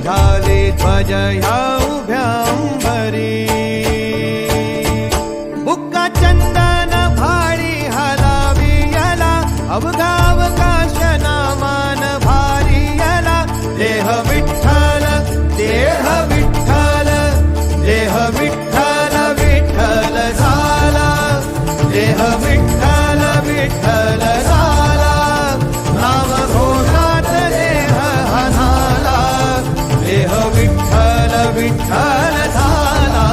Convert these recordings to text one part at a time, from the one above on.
झाले ध्वज ह्या उभ्या अंबरी बुक्का चंदन भाडी हलावी याला अवघा अवकाश नामान भारी याला देह विठ्ठल देह विठ्ठल देह विठ्ठल विठ्ठल झाला देह विठ्ठल विठ्ठल झाला नाम घोषात देह हनाला देह विठ्ठल विठ्ठल झाला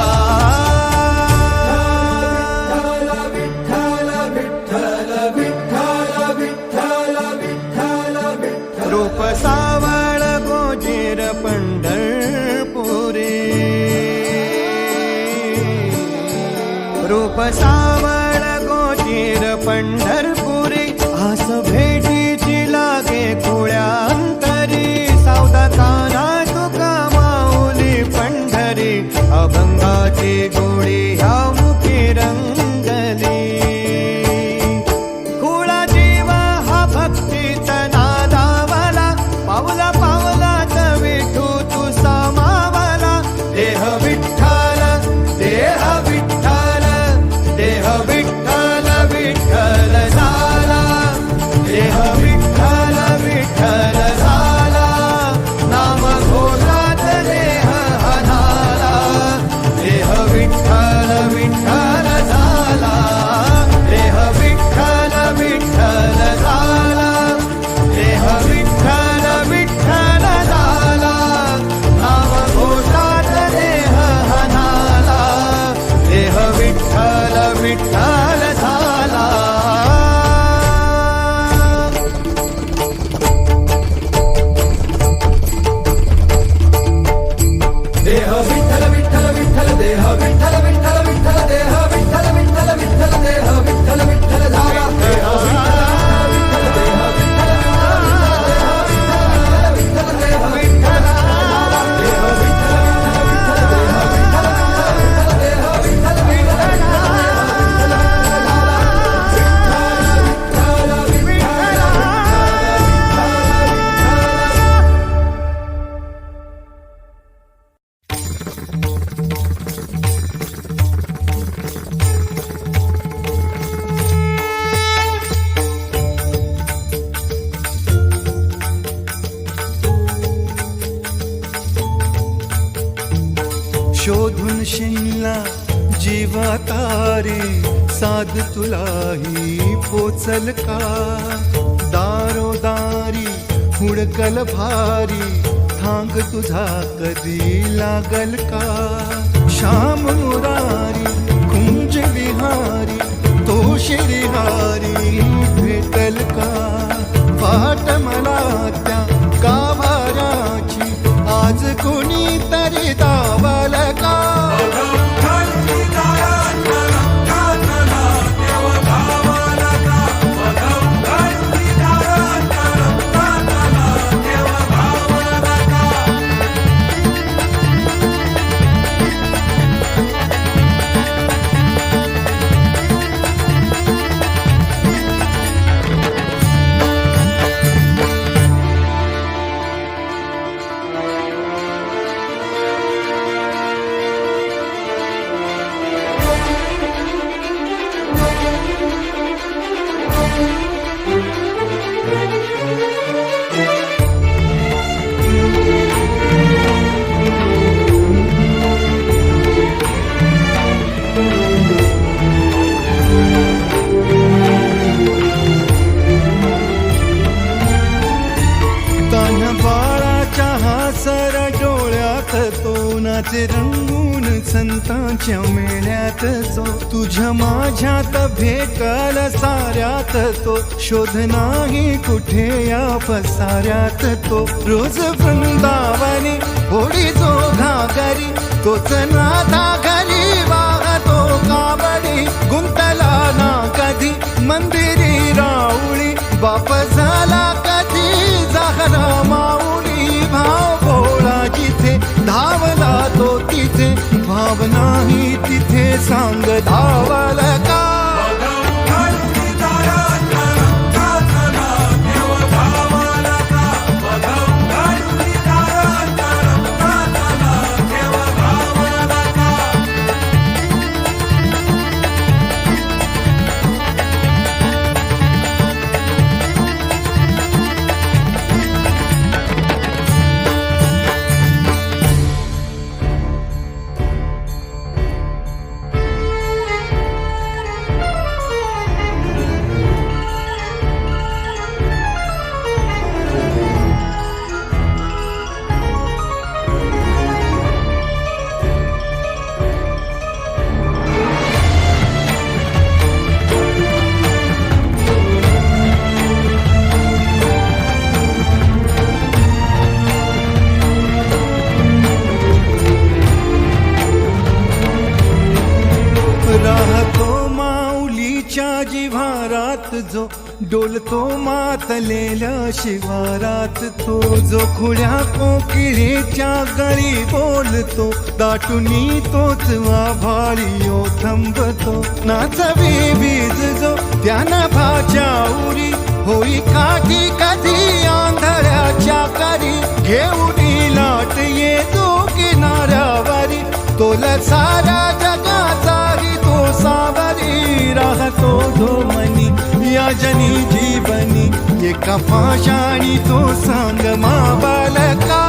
विठ्ठल विठ्ठल विठ्ठल विठ्ठल विठ्ठल विठ्ठल रूप सावळ गोजीर पंढरपुरी रूप सावळ गोजीर पंढरपुरी आस भेटीची लागे खुळ्या अंतरी सावदा काना तुका माऊली पंढरी अभंगाची गोडी ह्या मुखी रंगली खुळा जीव हा भक्तीत नादावला पावला पावलात विठू तू सामावला देह विठ्ठल देह विठ्ठल देह विठ्ठल विठ्ठल झाला देह विठ्ठल विठ्ठल झाला नाम घोषात देह हनाला देह विठ्ठल विठ्ठल झाला देह विठ्ठल विठ्ठल झाला देह विठ्ठल विठ्ठल झाला नाम घोषात देह हनाला देह विठ्ठल विठ्ठल झाला देह विठ्ठल विठ्ठल विठ्ठल देह विठ्ठल विठ्ठल विठ्ठल देह विठ्ठल विठ्ठल विठ्ठल देह विठ्ठल विठ्ठल झाला देह विठ्ठल देह विठ्ठल विठ्ठल देह विठ्ठल देह विठ्ठल देह विठ्ठल शोधून शिनला जीवा तारे साध तुलाही पोचल का दारोदारी हुडकल भारी थांग तुझा कधी लागल का श्याम मुरारी कुंज विहारी तो श्रीहारी भेटल का वाट मला त्या गाभाराची आज कोणी तरी दावल का नाचे रंगून संतांच्या मेळ्यात जो तुझ्या माझ्यात भेटल साऱ्यात तो शोध नाही कुठे या पसाऱ्यात तो रोज वृंदावनी होडी जो घागरी तोच नाथा घरी वाहतो कावडी गुंतला ना कधी मंदिरी राऊळी बाप झाला कधी झाला माऊली भाव भोळा जिथे धावला तो तिथे भाव नाही तिथे सांग धावल का जो डोलतो मातलेल्या शिवारात, तो जो खुल्या कोकिळेच्या गळी बोलतो, दाटुनी तोच आभाळी ओथंबतो. नाचवी वीज जो त्या नभाच्या उरी, होई काठी कधी आंधळ्याच्या करी, घेऊन लाट येतो किनाऱ्यावरी, तोला सारा जगाचाही तो सावरी, राहतो धोमनी या जनी जीवनी, एका पाशाणी तो सांग मा बालका.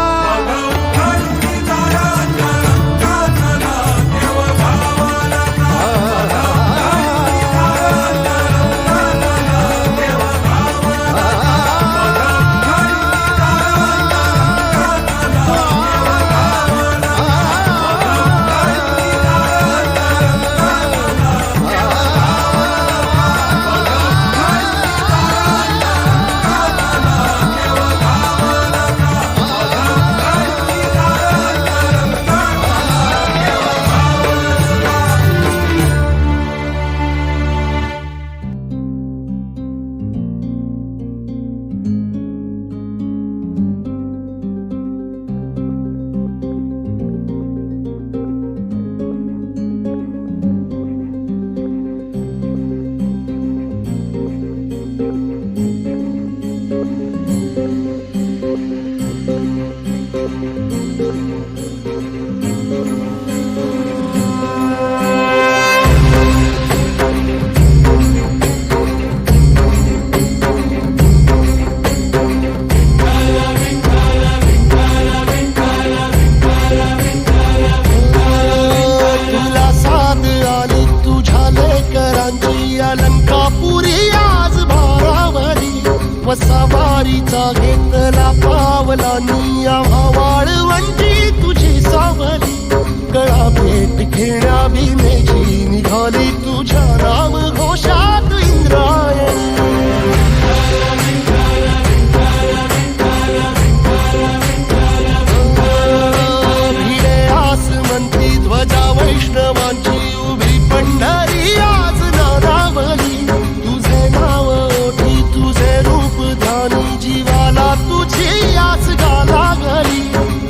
अलंकापुरी आज भारावरी, वसावारीचा घेतला पावला निया, वाळवंटी तुझी सावली, गळा भेट घेण्या भीमेची, निघाली तुझ्या नाम घोषात इंद्रायणी. भिडे आसमंती ध्वजा वैष्णवांची उभी, पंढरी आज नारावली, तुझे नाव ओठी तुझे रूप ध्यानी, जीवाला तुझी आस गाला गली,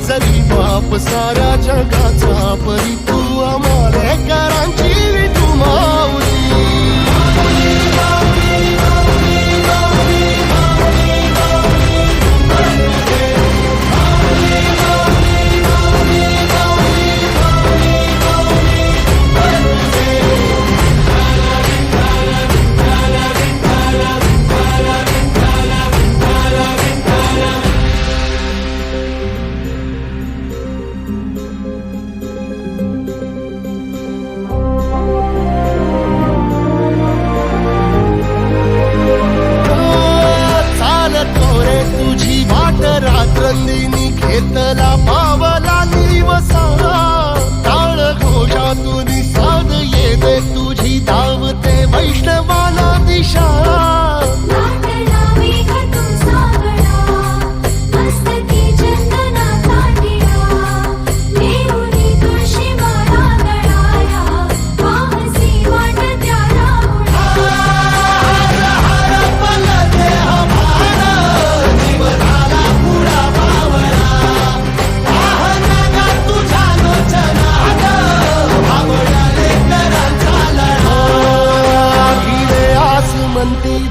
जरी बाप साऱ्या जगाचा परी, तू आमालेकरांची विठू माऊली. रात्रंदिनी घेतला पावला निवसा, टाळ घोषातून साध येते तुझी, धावते वैष्णवाला दिशा.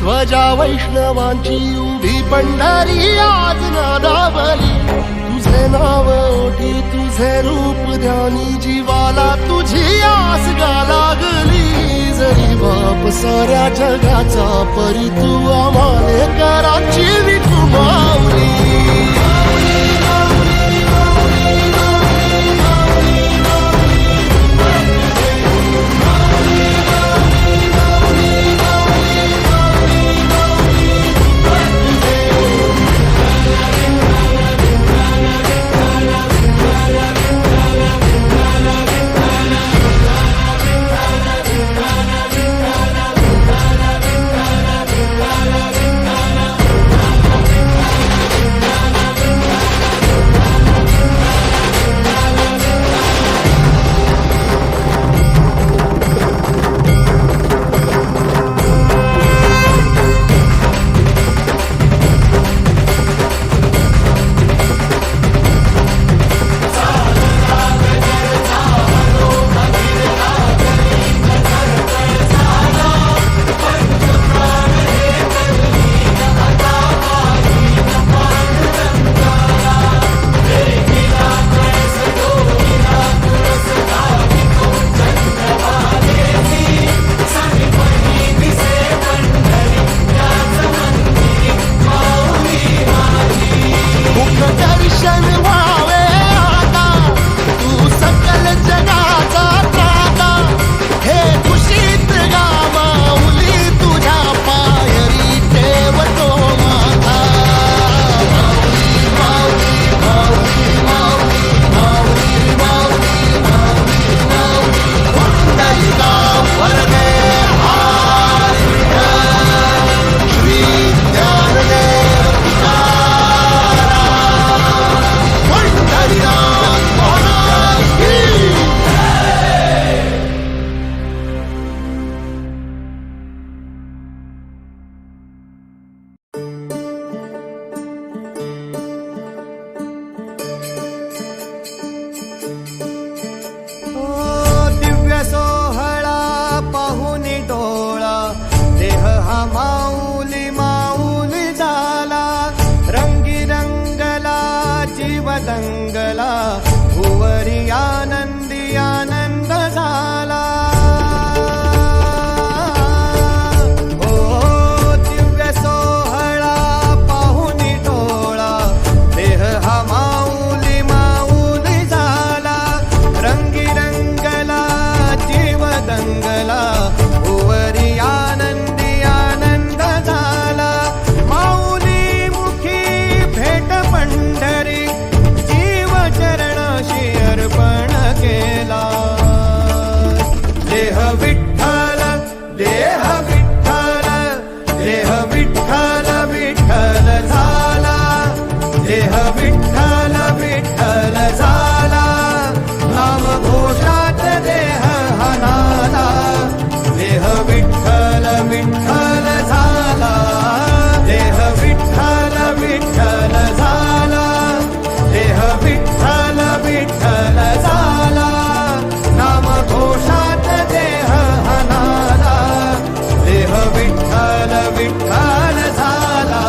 ध्वजा वैष्णवांची उभी, पंढरी आज नादावली, तुझे नाव ओठी तुझे रूप ध्यानी, जीवाला तुझी आस गा लागली, जरी बाप साऱ्या जगाचा परी, तू आमालेकरांची विठू माऊली. वरी आनंदी आनंद झाला. ओ दिव्य सोहळा पाहुनी डोळा, देह हा माऊली माऊली झाला. रंगी रंगला जीव दंगला, वरी आनंदी आनंद झाला. माऊली मुखी भेट पंढरी, जीव चरणाशी अर्पण केला. देह विठ्ठल देह विठ्ठल देह विठ्ठल विठ्ठल झाला. देह विठ्ठल विठ्ठल झाला. नाम घोषात देह हनाला. देह विठ्ठल विठ्ठल झाला. देह विठ्ठल विठ्ठल झाला. देह विठ्ठल विठ्ठल झाला. नाम घोषात देह हनाला. देह विठ्ठल विठ्ठल झाला.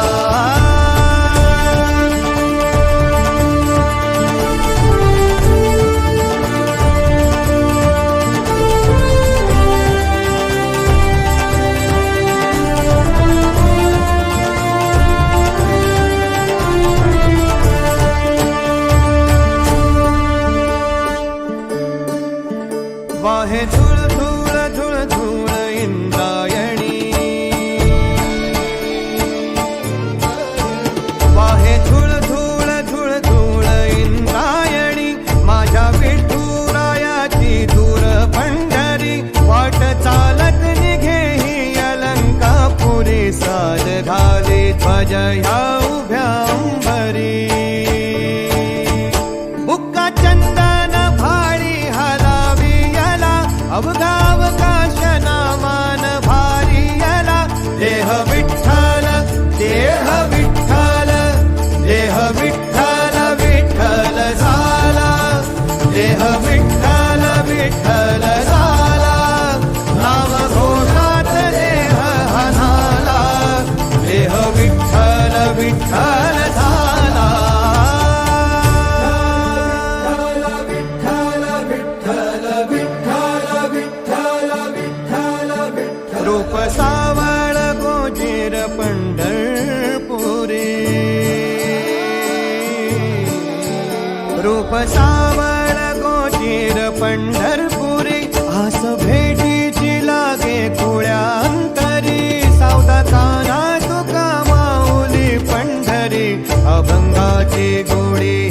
वाहे धूळ धूळ धूळ धूळ इंद्रायणी. वाहे धूळ धूळ धूळ धूळ इंद्रायणी. माझ्या विठुरायाची दूर पंढरी, वाट चालत निघे ही अलंकापुरी. साज घाली ध्वज ह्या उभ्या अंबरी. बुक्का चंदन भाळी हलावी याला, अवघावकाश नामान भारी याला. देह विठ्ठल देह विठ्ठल देह विठ्ठल विठ्ठल झाला. देह विठ्ठल विठ्ठल झाला. नाम घोषात देह हनाला. देह विठ्ठल विठ्ठल झाला. विठ्ठल विठ्ठल विठ्ठल विठ्ठल विठ्ठल विठ्ठल. रूप सावळ गोजीर पंढरपुरी. रूप सावळ गोजीर पंढरपुरी. आस भेटीची लागे खुळ्या अंतरी. सावता काना तुका माऊली पंढरी. अभंगाची गोडी